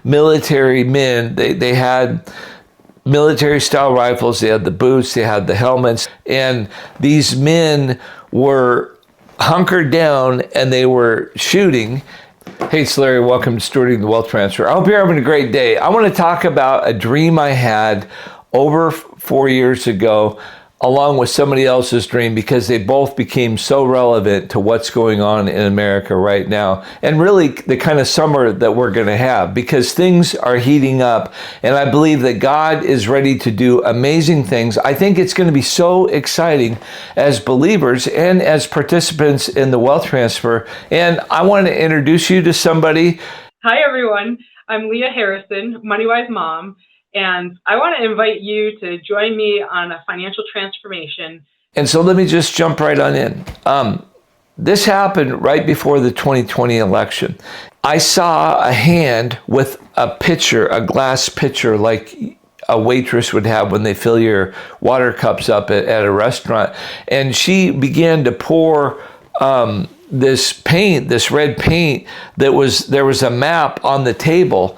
military men. They had military style rifles, they had the boots, they had the helmets, and these men were hunkered down and they were shooting. Hey, it's Larry. Welcome to Stewarding the Wealth Transfer. I hope you're having a great day. I want to talk about a dream I had over 4 years ago, along with somebody else's dream, because they both became so relevant to what's going on in America right now, and really the kind of summer that we're going to have, because things are heating up, and I believe that God is ready to do amazing things. I think it's going to be so exciting as believers and as participants in the wealth transfer, and I want to introduce you to somebody. Hi, everyone. I'm Leah Harrison, MoneyWise Mom. And I want to invite you to join me on a financial transformation. And so let me just jump right on in. This happened right before the 2020 election. I saw a hand with a pitcher, a glass pitcher, like a waitress would have when they fill your water cups up at a restaurant. And she began to pour this paint, this red paint, there was a map on the table.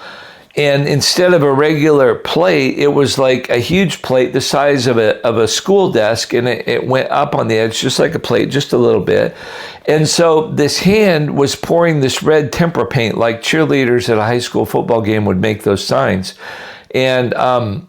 And instead of a regular plate, it was like a huge plate the size of a school desk, and it went up on the edge just like a plate, just a little bit. And so this hand was pouring this red tempera paint, like cheerleaders at a high school football game would make those signs. And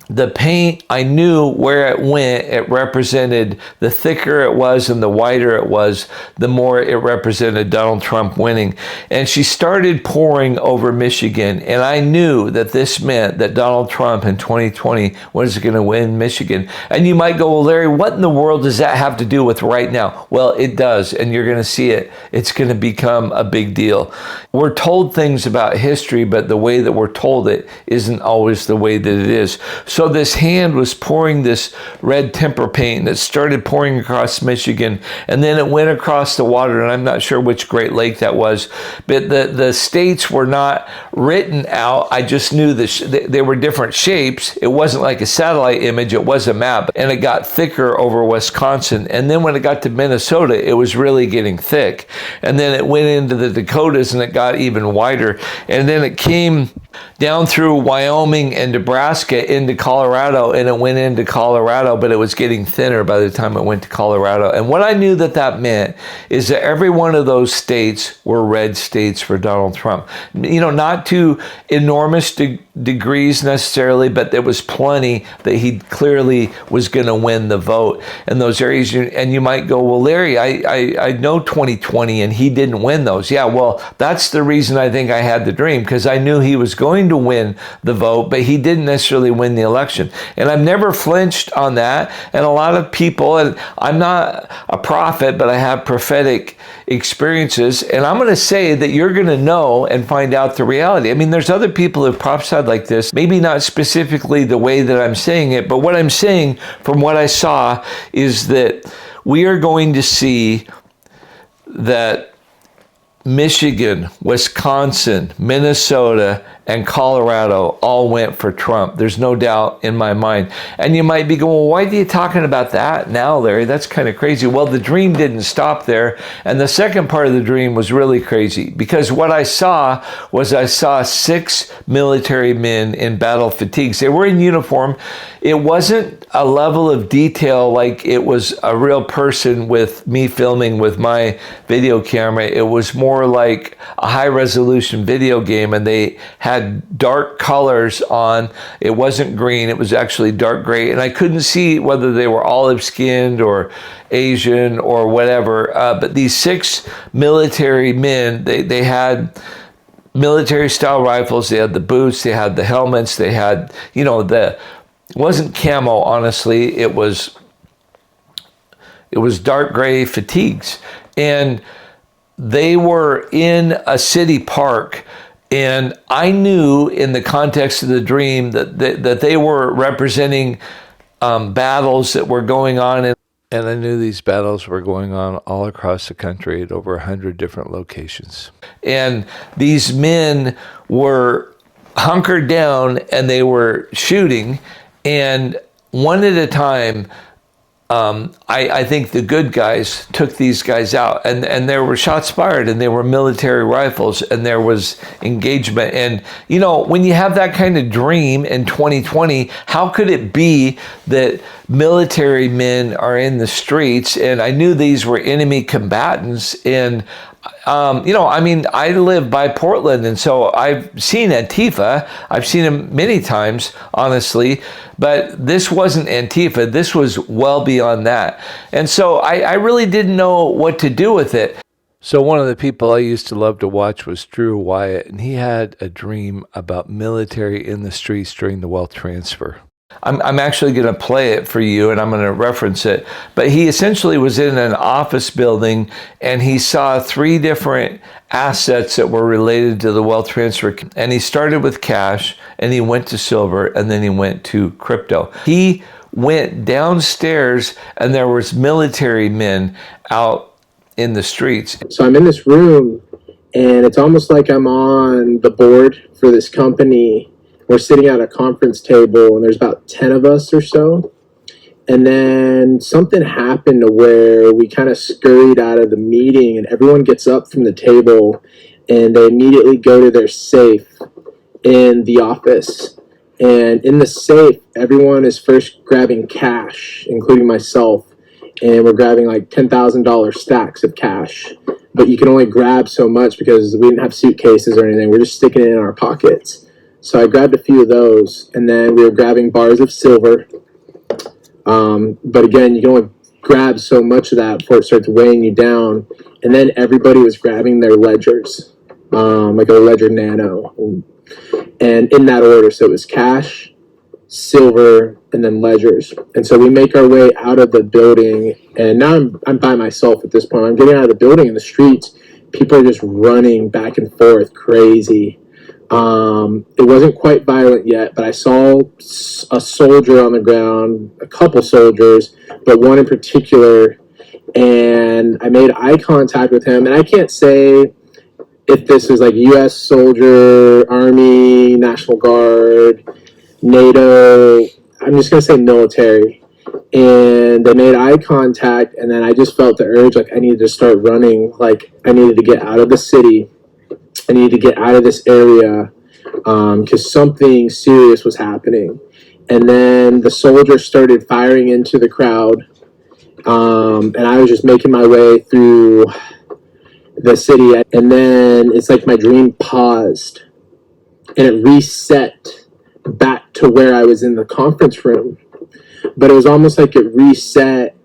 the paint, I knew where it went. It represented, the thicker it was and the whiter it was, the more it represented Donald Trump winning. And she started pouring over Michigan. And I knew that this meant that Donald Trump in 2020 was going to win Michigan. And you might go, well, Larry, what in the world does that have to do with right now? Well, it does. And you're going to see it. It's going to become a big deal. We're told things about history, but the way that we're told it isn't always the way that it is. So this hand was pouring this red tempera paint that started pouring across Michigan, and then it went across the water, and I'm not sure which Great Lake that was, but the states were not written out. I just knew that they were different shapes. It wasn't like a satellite image, it was a map, and it got thicker over Wisconsin. And then when it got to Minnesota, it was really getting thick. And then it went into the Dakotas, and it got even wider. And then it came down through Wyoming and Nebraska into Colorado, and it went into Colorado, but it was getting thinner by the time it went to Colorado. And what I knew that meant is that every one of those states were red states for Donald Trump. Not to enormous degrees necessarily, but there was plenty that he clearly was going to win the vote in those areas. And you might go, well, Larry, I know 2020 and he didn't win those. Yeah, well, that's the reason I think I had the dream, because I knew he was going to win the vote, but he didn't necessarily win the election. And I've never flinched on that. And a lot of people, and I'm not a prophet, but I have prophetic experiences. And I'm going to say that you're going to know and find out the reality. I mean, there's other people who've prophesied like this, maybe not specifically the way that I'm saying it, but what I'm saying from what I saw is that we are going to see that Michigan, Wisconsin, Minnesota, and Colorado all went for Trump. There's no doubt in my mind. And you might be going, well, why are you talking about that now, Larry? That's kind of crazy. Well, the dream didn't stop there. And the second part of the dream was really crazy, because what I saw was 6 military men in battle fatigues. They were in uniform. It wasn't a level of detail like it was a real person with me filming with my video camera. It was more like a high resolution video game, and they had dark colors on. It wasn't green, it was actually dark gray, and I couldn't see whether they were olive skinned or Asian or whatever, but these 6 military men, they had military style rifles, they had the boots, they had the helmets, they had, it wasn't camo, honestly, it was dark gray fatigues, and they were in a city park. And I knew in the context of the dream that they were representing battles that were going on. And I knew these battles were going on all across the country at over 100 different locations. And these men were hunkered down and they were shooting. And one at a time, I think the good guys took these guys out, and there were shots fired, and there were military rifles, and there was engagement. And, when you have that kind of dream in 2020, how could it be that military men are in the streets? And I knew these were enemy combatants. And I live by Portland, and so I've seen Antifa. I've seen them many times, honestly, but this wasn't Antifa. This was well beyond that. And so I really didn't know what to do with it. So one of the people I used to love to watch was Drew Wyatt, and he had a dream about military in the streets during the wealth transfer. I'm actually going to play it for you, and I'm going to reference it. But he essentially was in an office building, and he saw 3 different assets that were related to the wealth transfer. And he started with cash, and he went to silver, and then he went to crypto. He went downstairs, and there was military men out in the streets. So I'm in this room, and it's almost like I'm on the board for this company. We're sitting at a conference table, and there's about 10 of us or so. And then something happened to where we kind of scurried out of the meeting, and everyone gets up from the table, and they immediately go to their safe in the office. And in the safe, everyone is first grabbing cash, including myself. And we're grabbing like $10,000 stacks of cash. But you can only grab so much because we didn't have suitcases or anything. We're just sticking it in our pockets. So I grabbed a few of those, and then we were grabbing bars of silver. But again, you can only grab so much of that before it starts weighing you down. And then everybody was grabbing their ledgers, like a Ledger Nano, and in that order. So it was cash, silver, and then ledgers. And so we make our way out of the building, and now I'm by myself at this point. I'm getting out of the building in the streets. People are just running back and forth, crazy. It wasn't quite violent yet, but I saw a soldier on the ground, a couple soldiers, but one in particular, and I made eye contact with him. And I can't say if this is like U.S. soldier, Army, National Guard, NATO. I'm just going to say military. And they made eye contact, and then I just felt the urge, like I needed to start running, like I needed to get out of the city. I needed to get out of this area because something serious was happening. And then the soldiers started firing into the crowd, and I was just making my way through the city. And then it's like my dream paused, and it reset back to where I was in the conference room. But it was almost like it reset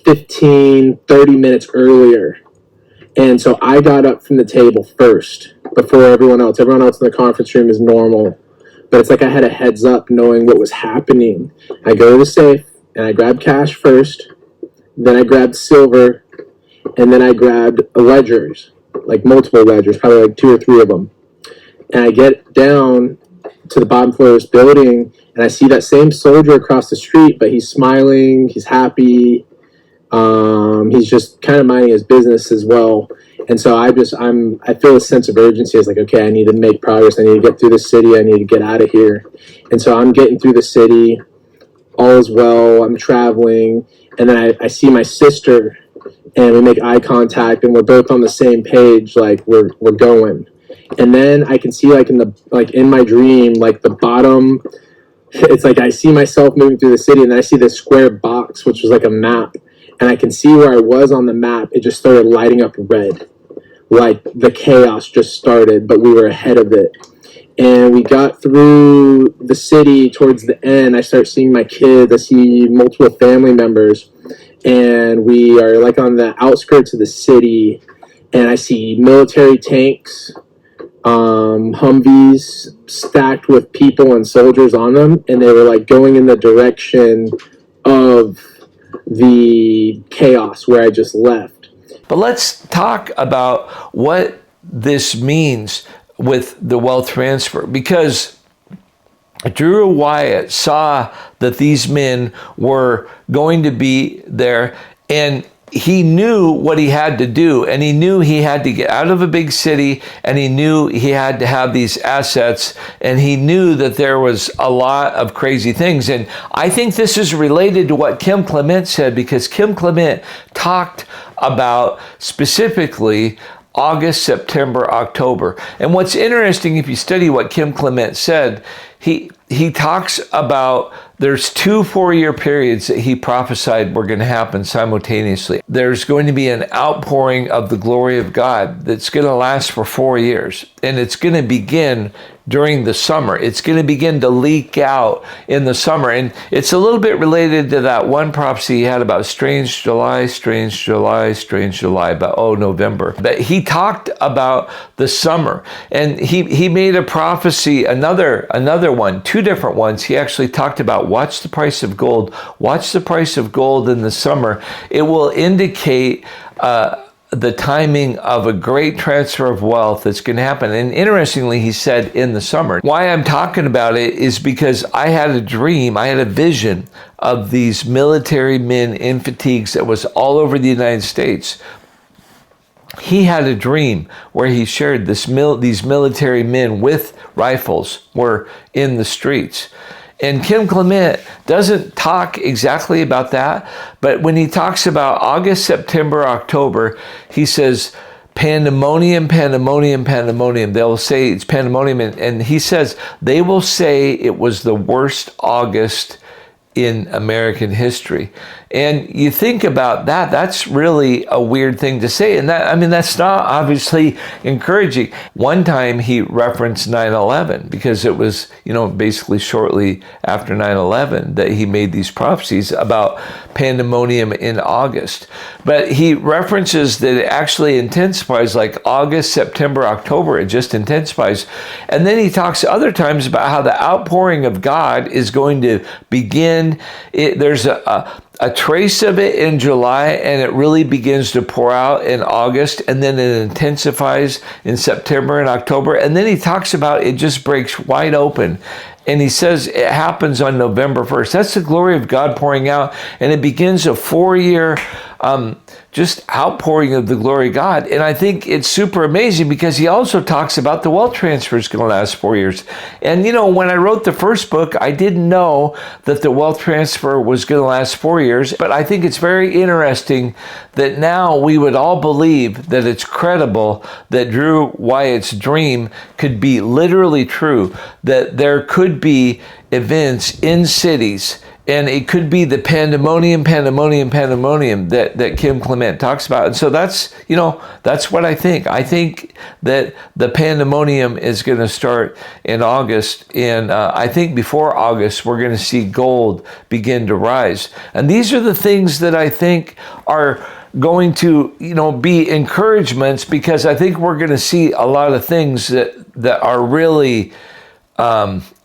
15, 30 minutes earlier. And so I got up from the table first before everyone else. Everyone else in the conference room is normal. But it's like I had a heads up knowing what was happening. I go to the safe, and I grabbed cash first. Then I grabbed silver. And then I grabbed ledgers, like multiple ledgers, probably like 2 or 3 of them. And I get down to the bottom floor of this building, and I see that same soldier across the street, but he's smiling, he's happy. He's just kind of minding his business as well. And so I feel a sense of urgency. It's like, okay, I need to make progress. I need to get through the city. I need to get out of here. And so I'm getting through the city. All is well. I'm traveling. And then I see my sister, and we make eye contact, and we're both on the same page. Like we're going. And then I can see in my dream, like the bottom, it's like I see myself moving through the city, and then I see this square box, which was like a map. And I can see where I was on the map. It just started lighting up red. Like the chaos just started, but we were ahead of it. And we got through the city towards the end. I start seeing my kids. I see multiple family members. And we are like on the outskirts of the city. And I see military tanks, Humvees stacked with people and soldiers on them. And they were like going in the direction of the chaos where I just left. But let's talk about what this means with the wealth transfer, because Drew Wyatt saw that these men were going to be there, and he knew what he had to do, and he knew he had to get out of a big city, and he knew he had to have these assets, and he knew that there was a lot of crazy things. And I think this is related to what Kim Clement said, because Kim Clement talked about specifically August, September, October. And what's interesting, if you study what Kim Clement said, he talks about there's 2 4-year periods that he prophesied were going to happen simultaneously. There's going to be an outpouring of the glory of God that's going to last for 4 years. And it's going to begin during the summer. It's going to begin to leak out in the summer. And it's a little bit related to that one prophecy he had about strange July, but November. But he talked about the summer. And he made a prophecy, another one, 2 different ones. He actually talked about watch the price of gold. Watch the price of gold in the summer. It will indicate the timing of a great transfer of wealth that's going to happen. And interestingly, he said in the summer. Why I'm talking about it is because I had a dream, I had a vision of these military men in fatigues that was all over the United States. He had a dream where he shared these military men with rifles were in the streets. And Kim Clement doesn't talk exactly about that, but when he talks about August, September, October, he says, pandemonium. They'll say it's pandemonium, and he says they will say it was the worst August in American history. And you think about that, that's really a weird thing to say. And that's not obviously encouraging. One time he referenced 9/11 because it was, basically shortly after 9/11 that he made these prophecies about pandemonium in August. But he references that it actually intensifies, like August, September, October, it just intensifies. And then he talks other times about how the outpouring of God is going to begin. There's a trace of it in July, and it really begins to pour out in August, and then it intensifies in September and October. And then he talks about it just breaks wide open. And he says it happens on November 1st. That's the glory of God pouring out, and it begins a 4-year just outpouring of the glory of God. And I think it's super amazing because he also talks about the wealth transfer is going to last 4 years. And when I wrote the first book, I didn't know that the wealth transfer was going to last 4 years. But I think it's very interesting that now we would all believe that it's credible that Drew Wyatt's dream could be literally true, that there could be events in cities. And it could be the pandemonium that Kim Clement talks about. And so that's what I think. I think that the pandemonium is going to start in August. And I think before August, we're going to see gold begin to rise. And these are the things that I think are going to, be encouragements, because I think we're going to see a lot of things that are really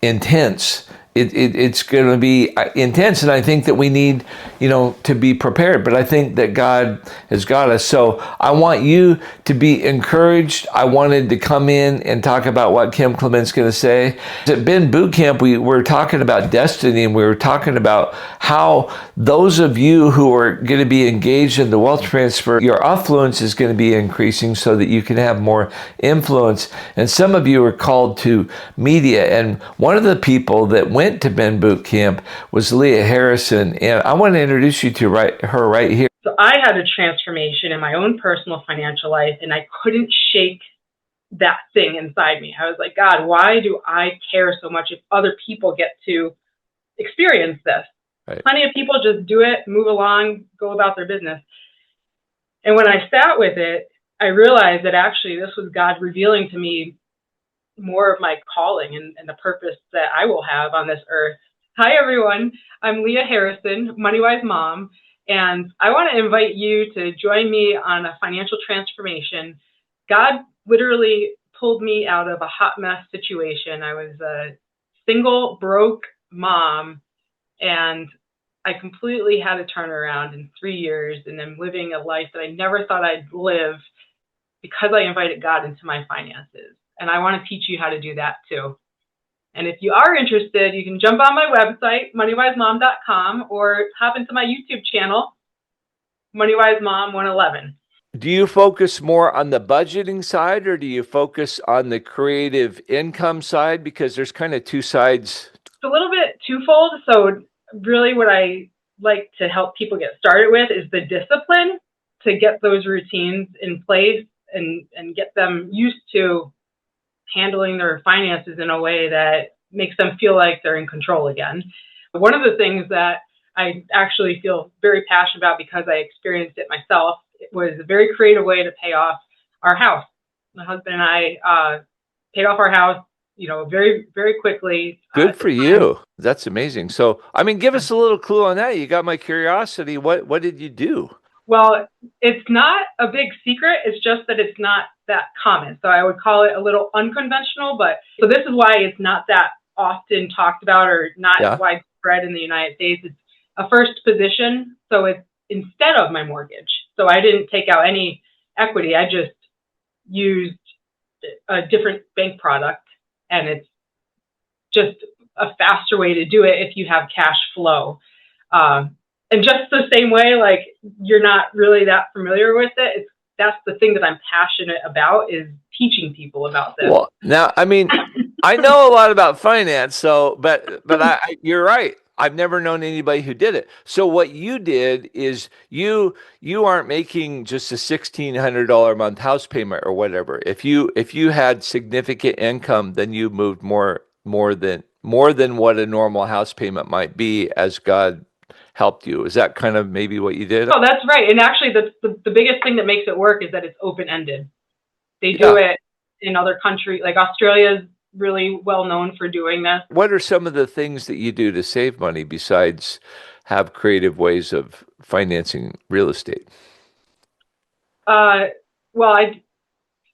intense. It's going to be intense, and I think that we need, to be prepared. But I think that God has got us. So I want you to be encouraged. I wanted to come in and talk about what Kim Clement's going to say. At Ben Boot Camp, we were talking about destiny, and we were talking about how those of you who are going to be engaged in the wealth transfer, your affluence is going to be increasing so that you can have more influence. And some of you are called to media. And one of the people that went to Ben Boot Camp was Leah Harrison, and I want to introduce you to her right here. So I had a transformation in my own personal financial life, and I couldn't shake that thing inside me. I was like, God, why do I care so much if other people get to experience this? Right. Plenty of people just do it, move along, go about their business. And when I sat with it, I realized that actually this was God revealing to me more of my calling and the purpose that I will have on this earth. Hi, everyone. I'm Leah Harrison, MoneyWise Mom, and I want to invite you to join me on a financial transformation. God literally pulled me out of a hot mess situation. I was a single, broke mom, and I completely had a turnaround in 3 years, and I'm living a life that I never thought I'd live because I invited God into my finances. And I want to teach you how to do that too. And if you are interested, you can jump on my website, moneywisemom.com, or hop into my YouTube channel, Money Wise Mom 111. Do you focus more on the budgeting side or do you focus on the creative income side? Because there's kind of two sides. It's a little bit twofold. So really what I like to help people get started with is the discipline to get those routines in place and get them used to handling their finances in a way that makes them feel like they're in control again. One of the things that I actually feel very passionate about because I experienced it myself, it was a very creative way to pay off our house. My husband and I paid off our house, very, very quickly. Good for you. That's amazing. So, give us a little clue on that. You got my curiosity. What did you do? Well, it's not a big secret. It's just that it's not that common. So I would call it a little unconventional, so this is why it's not that often talked about or not widespread in the United States. It's a first position. So it's instead of my mortgage. So I didn't take out any equity. I just used a different bank product, and it's just a faster way to do it if you have cash flow. And just the same way, like you're not really that familiar with it. That's the thing that I'm passionate about is teaching people about this. Well, now, I know a lot about finance, but you're right. I've never known anybody who did it. So what you did is you aren't making just a $1,600 a month house payment or whatever. If you had significant income, then you moved more than what a normal house payment might be as God helped you. Is that kind of maybe what you did? Oh, that's right. And actually the biggest thing that makes it work is that it's open-ended. They do it in other countries, like Australia is really well known for doing this. What are some of the things that you do to save money besides have creative ways of financing real estate? Well,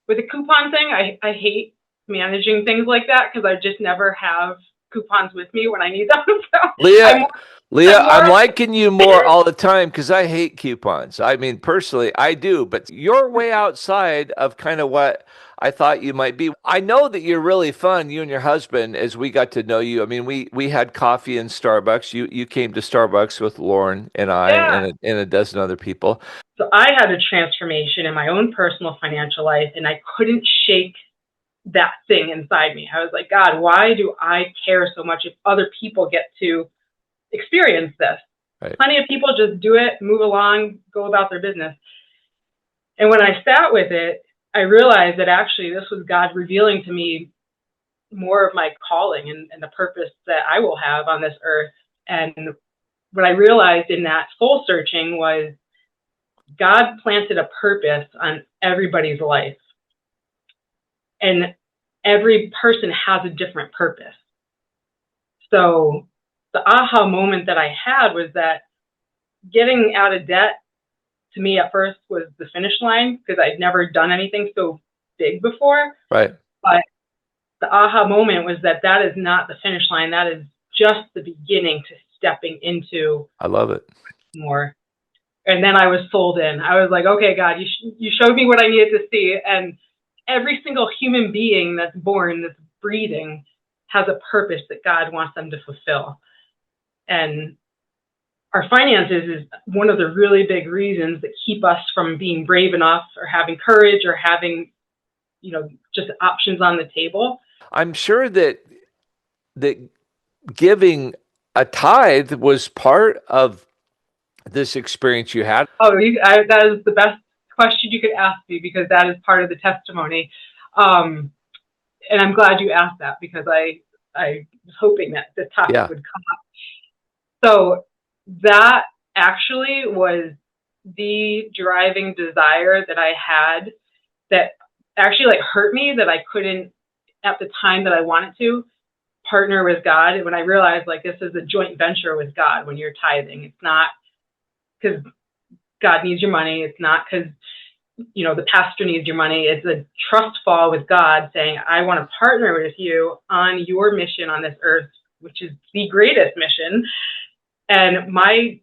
with the coupon thing, I hate managing things like that because I just never have coupons with me when I need them. So Leah, I'm liking you more all the time because I hate coupons. Personally, I do, but you're way outside of kind of what I thought you might be. I know that you're really fun, you and your husband, as we got to know you. We had coffee in Starbucks. You came to Starbucks with Lauren and I and a dozen other people. So I had a transformation in my own personal financial life, and I couldn't shake that thing inside me. I was like, God, why do I care so much if other people get to experience this? Right. Plenty of people just do it, move along, go about their business. And when I sat with it, I realized that actually this was God revealing to me more of my calling and the purpose that I will have on this earth. And what I realized in that soul searching was God planted a purpose on everybody's life. And every person has a different purpose. So the aha moment that I had was that getting out of debt to me at first was the finish line because I'd never done anything so big before. Right. But the aha moment was that is not the finish line. That is just the beginning to stepping into. I love it. More. And then I was sold in. I was like, okay, God, you showed me what I needed to see. And every single human being that's born, that's breathing, has a purpose that God wants them to fulfill. And our finances is one of the really big reasons that keep us from being brave enough or having courage or having, just options on the table. I'm sure that giving a tithe was part of this experience you had. Oh, that is the best question you could ask me because that is part of the testimony. And I'm glad you asked that because I was hoping that the topic would come up. So that actually was the driving desire that I had that actually hurt me that I couldn't at the time that I wanted to partner with God. And when I realized this is a joint venture with God when you're tithing, it's not because God needs your money. It's not because, the pastor needs your money. It's a trust fall with God saying, I want to partner with you on your mission on this earth, which is the greatest mission. And my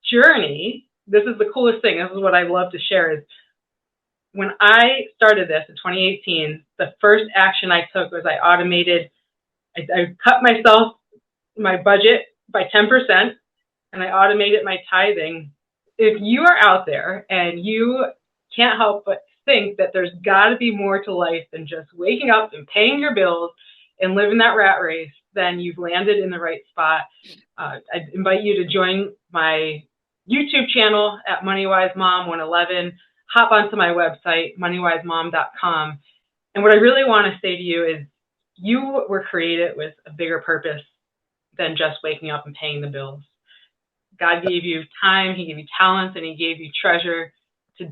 journey, this is the coolest thing. This is what I love to share is when I started this in 2018, the first action I took was I cut my budget by 10% and I automated my tithing if you are out there and you can't help but think that there's got to be more to life than just waking up and paying your bills and living that rat race, then you've landed in the right spot. I invite you to join my YouTube channel at MoneyWiseMom111. Hop onto my website, moneywisemom.com. And what I really want to say to you is you were created with a bigger purpose than just waking up and paying the bills. God gave you time, he gave you talents, and he gave you treasure to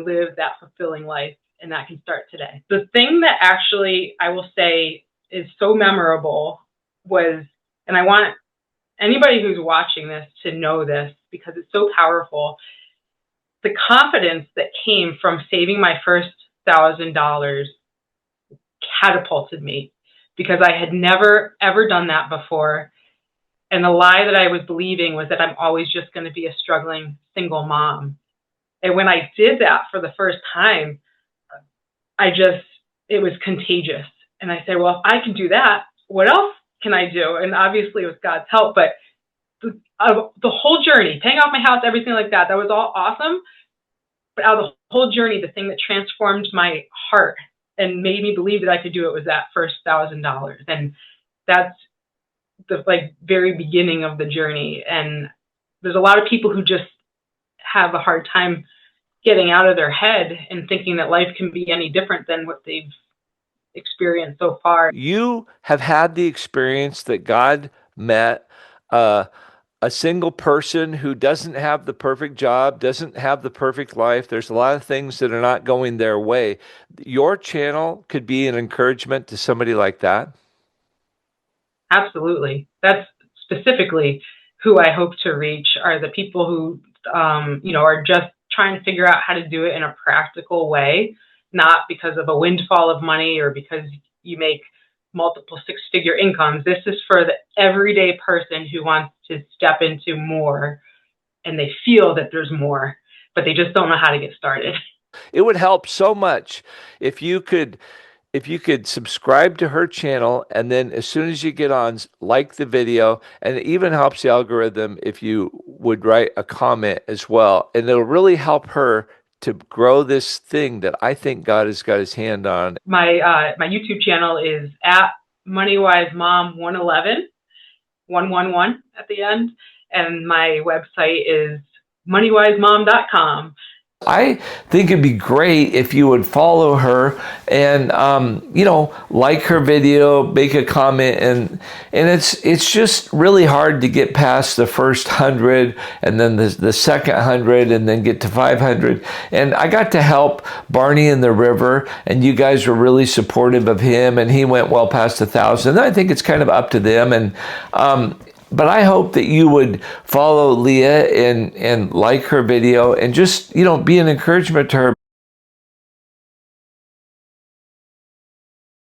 live that fulfilling life. And that can start today. The thing that actually I will say is so memorable was, and I want anybody who's watching this to know this because it's so powerful, the confidence that came from saving my first $1,000 catapulted me because I had never, ever done that before. And the lie that I was believing was that I'm always just going to be a struggling single mom. And when I did that for the first time, it was contagious. And I said, well, if I can do that, what else can I do? And obviously with God's help, but the whole journey, paying off my house, everything like that, that was all awesome. But out of the whole journey, the thing that transformed my heart and made me believe that I could do it was that first $1,000. And that's the very beginning of the journey. And there's a lot of people who just have a hard time getting out of their head and thinking that life can be any different than what they've experienced so far. You have had the experience that God met a single person who doesn't have the perfect job, doesn't have the perfect life. There's a lot of things that are not going their way. Your channel could be an encouragement to somebody like that. Absolutely. That's specifically who I hope to reach, are the people who, are just trying to figure out how to do it in a practical way, not because of a windfall of money or because you make multiple six-figure incomes. This is for the everyday person who wants to step into more and they feel that there's more, but they just don't know how to get started. It would help so much if you could subscribe to her channel, and then as soon as you get on, like the video, and it even helps the algorithm if you would write a comment as well. And it'll really help her to grow this thing that I think God has got his hand on. My YouTube channel is at MoneyWiseMom111, 111 at the end, and my website is moneywisemom.com. I think it'd be great if you would follow her and, like her video, make a comment. And it's just really hard to get past the first 100 and then the second 100 and then get to 500. And I got to help Barney in the river, and you guys were really supportive of him, and he went well past 1,000. I think it's kind of up to them. And, but I hope that you would follow Leah and like her video and just, be an encouragement to her.